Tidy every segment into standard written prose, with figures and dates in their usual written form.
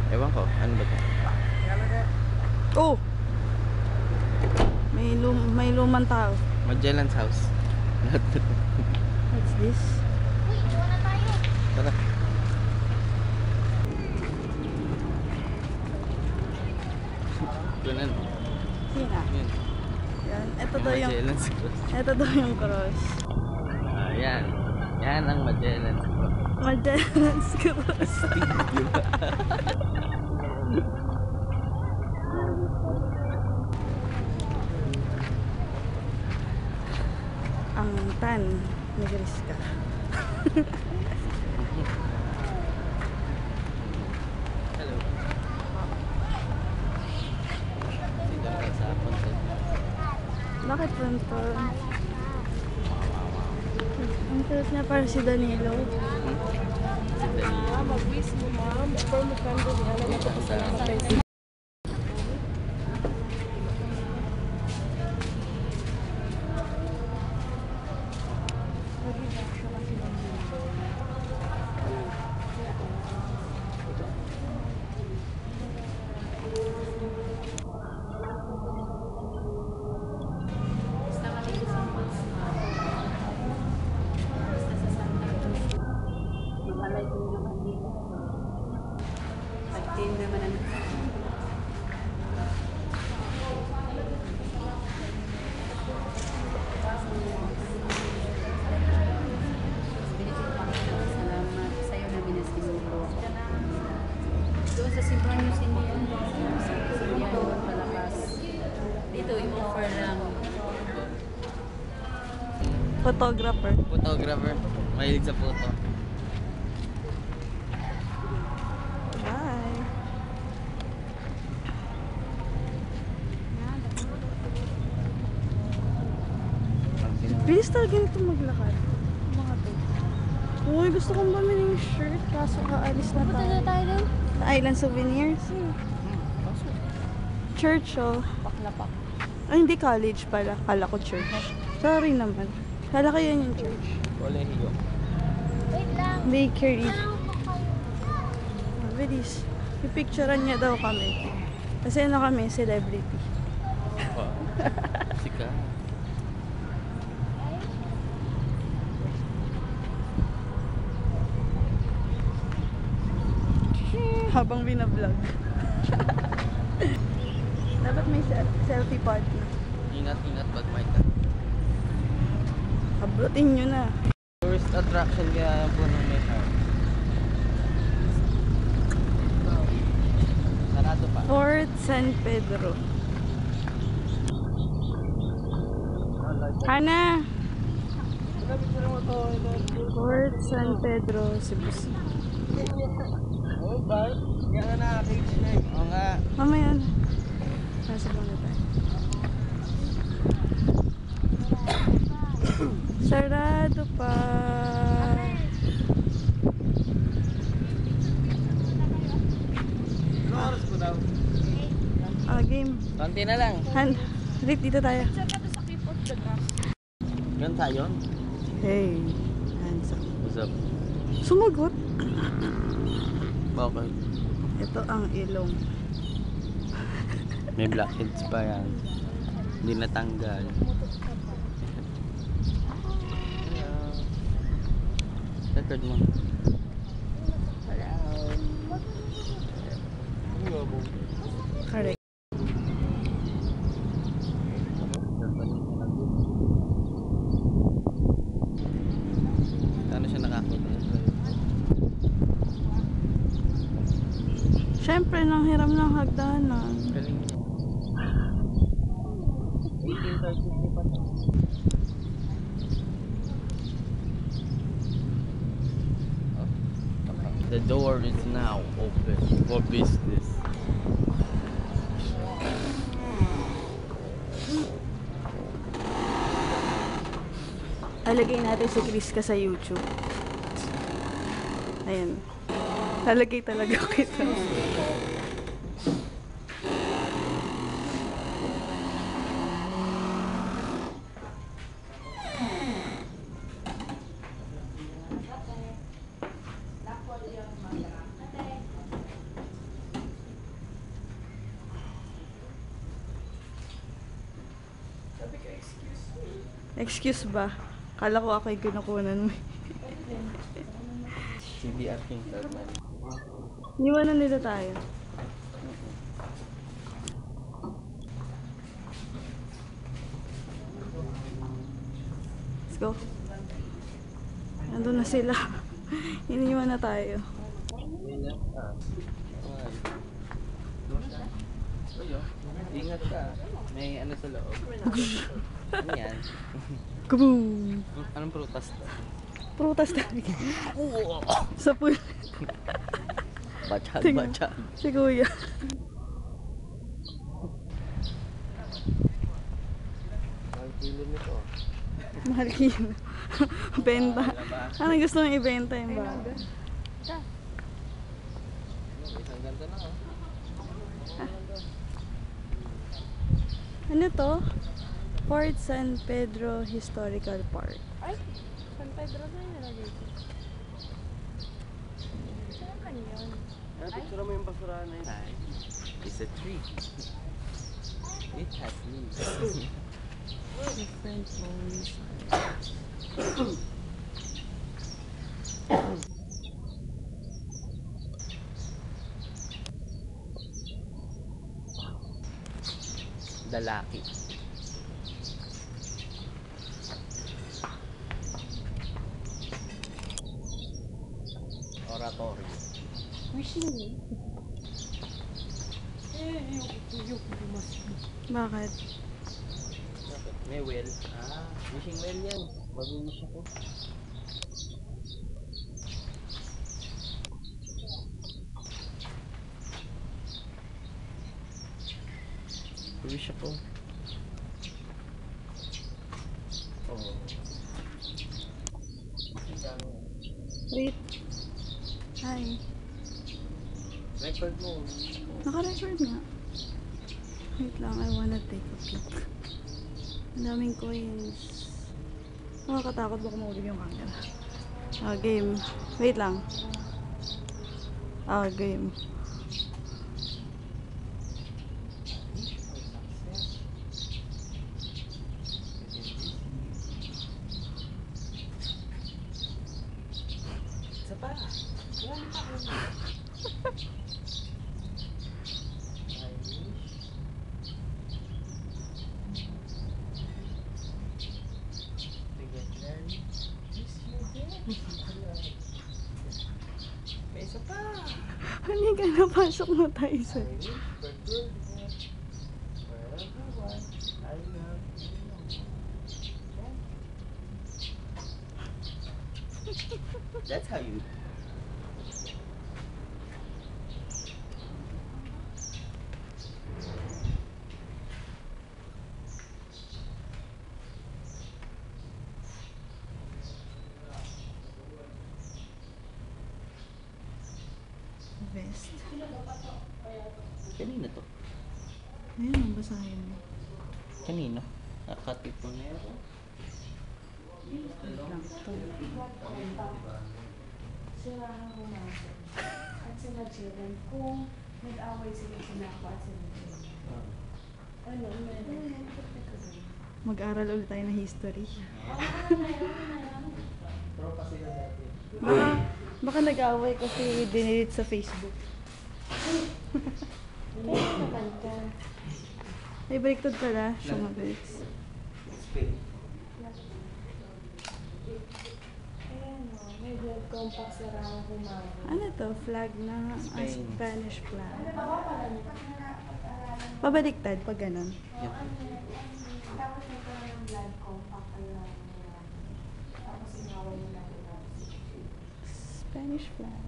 Ewan ko, ano ba ito? Oh! May lumang tao. Magellan's house. What's this? Uy, iwan na tayo. Tara. Ito na. Sina? Yan. Yan. Magellan's Cross. Ito daw yung cross. Yan. Yan ang Magellan's Cross. Magellan's Cross. Ang tan ni Griska. Hello. Dito na sa punta. Bakit punto? Ang cute niya para si Danilo. Si Danilo. Mag-wish mo, ma'am. Before mo kando niya, alam mo tapos na sa doon sa Simbahan yung Sindihan yung palakas. Dito yung offer lang. Photographer. Photographer. Mahilig sa photo. Bye. Bilis talaga nito maglakad. Mga to. Uy, gusto kong bumili ng shirt kaso kaalis na Punta tayo. na tayo doon. Island Souvenirs. Church, oh. Paklapak. Ay, hindi college pala. Kala ko church. Sorry naman. Kala ko yan yung church. Kolehiyo. Wait lang. Bakery. Saan po kayo? Bilis. Pipicturean niya daw kami. Kasi ano kami, celebrity. Sika. Habang binablog. Dapat may selfie party. Ingat-ingat pag may ka. Abrotin nyo na. Tourist attraction kaya po ng may house. Sarado pa. Fort San Pedro. Hana! Fort San Pedro, Cebu City. Oh, ba? Kaya nga nakaka-cage na eh. Oo nga. Mamaya na. Nasa muna tayo. Sarado pa. Ano oras po daw? Game. Konti na lang. Rit, dito tayo. Ganun tayo? Hey. Hands up. What's up? Sumagot. Bakit? Ito ang ilong. May blackheads pa yan. Hindi natanggal. Record mo. Correct. Ano siya nakakuha? Siyempre, nang hiram ng hagdanan. Galing niya. 1833 pa to. The door is now open for business. Lalagay natin si Kriska sa YouTube. Ayan. Lalagay talaga kita. Excuse ba? Kala ko ako'y kinukunan mo. CBR King Tagman. Iwanan nila tayo. Let's go. Nandun na sila. Iniwan na tayo. Ingat ka. May ano sa loob. Ano yan? Kaboom! Anong prutas to? Prutas talaga. Sa pool. Bachag, Tingnan. bachag. Si Kuya. Ang kilo nito. Mahal kilo. Benta. Ano gusto mong ibenta yung ba? Isang ganda na Ano to? Fort San Pedro Historical Park. Ay, San Pedro na yung nilagay ko. Saan kanyon? Picture mo yung basurahan na yun. It's a tree. It has leaves. Different bones. Lalaki. Oratorio. Wishing me. Bakit? May well. Wishing well yan. Mag-wish ako. Wish ako. Oh. Wait. Hi. Record mo. Naka-record nga. Wait lang, I wanna take a peek. Ang daming coins. Nakakatakot baka mahulog yung camera. Game. Wait lang. Game. Isa pa. May isa pa. Hindi ka napasok na tayo sa... That's how you. Vest. Kanino to? Ayun, basahin mo. Kanino? Nakatipunero. Lang to. Sila ang pumasok. At sila children. Kung nag-away sila sinapa at sila children. Ano, meron. Mag-aral ulit tayo ng history. Tropa sila dati. Baka nag-away kasi dinilit sa Facebook. Kaya nakanta. Ay, baliktad pala. Siya mabilis. Spain. Ayan o, may blood compact sila ang pumasok. Ano to? Flag na Spain. Spanish flag. Pabaliktad pag ganun. Yan. Tapos nagkaroon ng blood compact kayo. Tapos inaway nila. Spanish flag.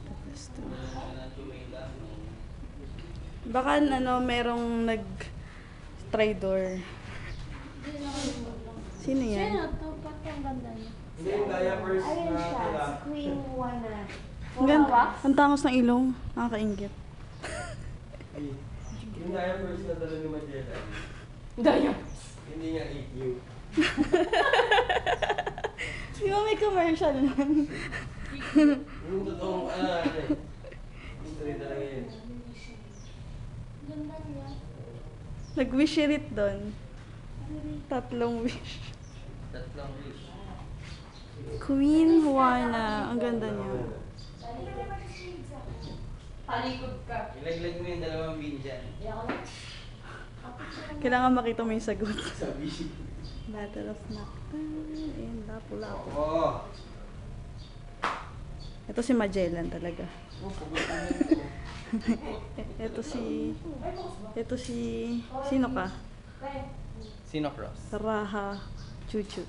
Tapos to. Baka ano, merong nag-tridor. Sino yan? Sino to? Ba't ang ganda niya? Hindi yung diapers Ayun na siya, tila. Queen Juana. Ang ganda. Ang tangos ng ilong. Nakakaingit. Yung diapers na dala ni Magellan. Diapers. Hindi nga EQ. Di ba may commercial nun? Yung totoong history talaga yun. Ganda niya. Nag-wish it doon. Ano rin Tatlong wish. Tatlong wish. Queen Juana. Ang ganda niya. Ilaglag mo yung dalawang bin dyan. Kailangan makita mo yung sagot. Sabi. Battle of Nocturne. Ayan, lapu-lapu. Oo. Ito si Magellan talaga. Ito si... Sino ka? Sino Cross? Raha Chuchu.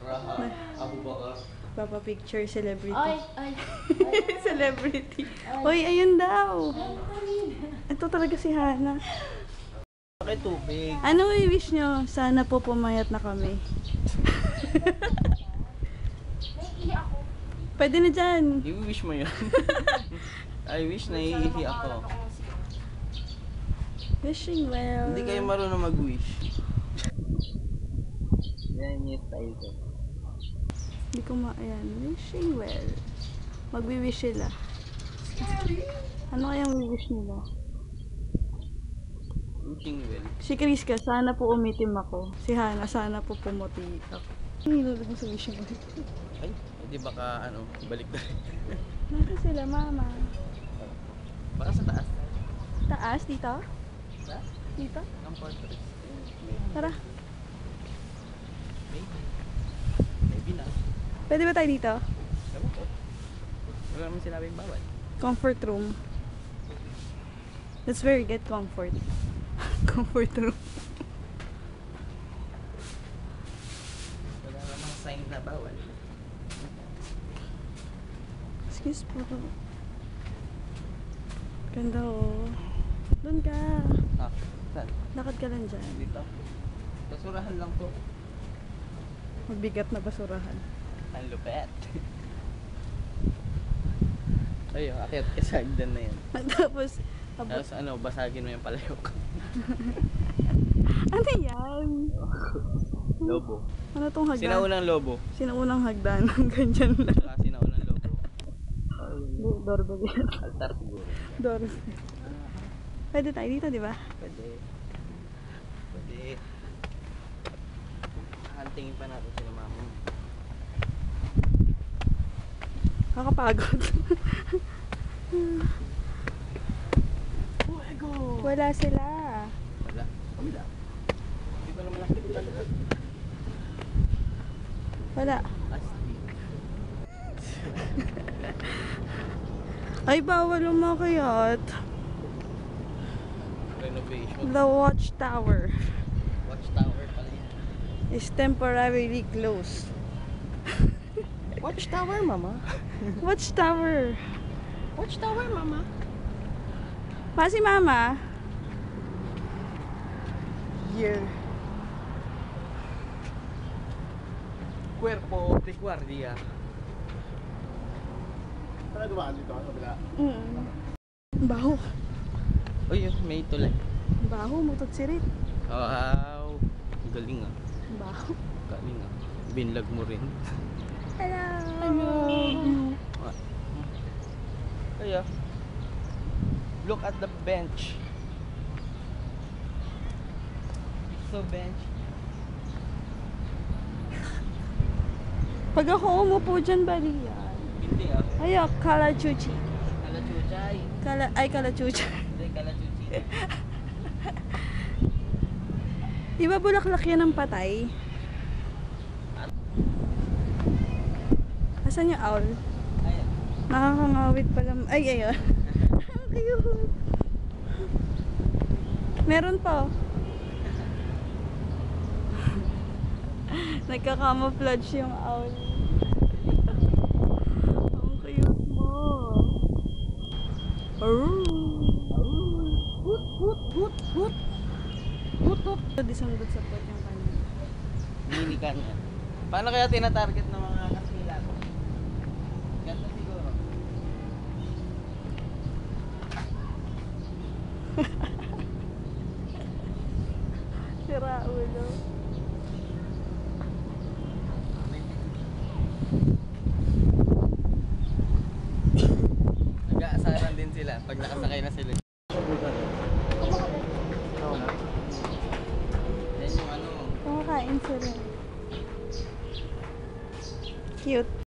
Raha. Abu Bakar. Papa picture celebrity. Ay. Celebrity. Hoy, ayun daw. Ito talaga si Hana. Bakit tubig? Ano i-wish nyo? Sana po pumayat na kami. Naiihi ako. Pwede na dyan. I-wish mo yun. I wish na iihi ako. Wishing well. Hindi kayo marunong mag-wish. Yan yung style ko. Hindi ko ayan. Wishing well. Magwi-wish sila. Ano kayang wish nila? Wishing well. Si Kriska, sana po umitim ako. Si Hana, sana po pumuti ako. Nilulog mo sa wishing well. Ay, hindi baka balik na rin. Nasa sila, mama? Baka sa taas. Taas, dito? Ha? Dito? Ang portrait. Tara. Maybe. Maybe na. Pwede ba tayo dito? Ewan ko. Wala naman sinabing bawal. Comfort room. That's where you get comfort. Comfort room. Wala namang sign na bawal. Excuse po. Ganda oh. Doon ka. Ah, saan? Lakad ka lang dyan. Dito. Basurahan lang to. Magbigat na basurahan. Ang lupet. Ayun, akit ka sa hagdan na yan. Tapos, abot. Tapos basagin mo yung palayok. Ano yan? Lobo. Ano tong hagdan? Sinaunang lobo. Sinaunang hagdan. Ganyan lang. Sinaunang lobo. Doorbell yan. Altar siguro. Doorbell. Pwede tayo dito, di ba? Pwede. Pwede. Hantingin pa natin sila mama. Kakapagod. Wala sila. Wala. Wala. Hindi ko naman nakikita lahat. Wala. Astig. Ay, bawal umakayat. Renovation. The watchtower Watchtower pala yan. is temporarily closed. Watchtower, mama. Watchtower. Watchtower, mama. Pa si mama? Here. Cuerpo de guardia. Saan dumaan dito? Sa kabila? Baho. Uy, may tulay. Baho, mutot sirit. Wow. Galing ah. Baho. Galing ah. Binlag mo rin. Hello. Kaya, look at the bench. So bench. Pag ako umupo dyan, bali yan. Hindi ah. Ayo, kalachuchi. Kalachuchay. Kalachuchi. Hindi, kalachuchi. Di ba bulaklak yan ng patay? Asan yung owl? Ayan. Nakakangawit pala. Ay, ayun. Ang cute. Meron pa. Nagka-camouflage yung owl. Ang cute mo. Hut, hut, hut, hut. Hut, hut. Di sumudot sa pot yung kanina. Mini ka niya. Paano kaya tinatarget ng mga kasila ko? Ganda siguro. Sira ulo. Nag-aasaran din sila pag nakasakay na sila. Yan yung Kumakain lang sila. Cute.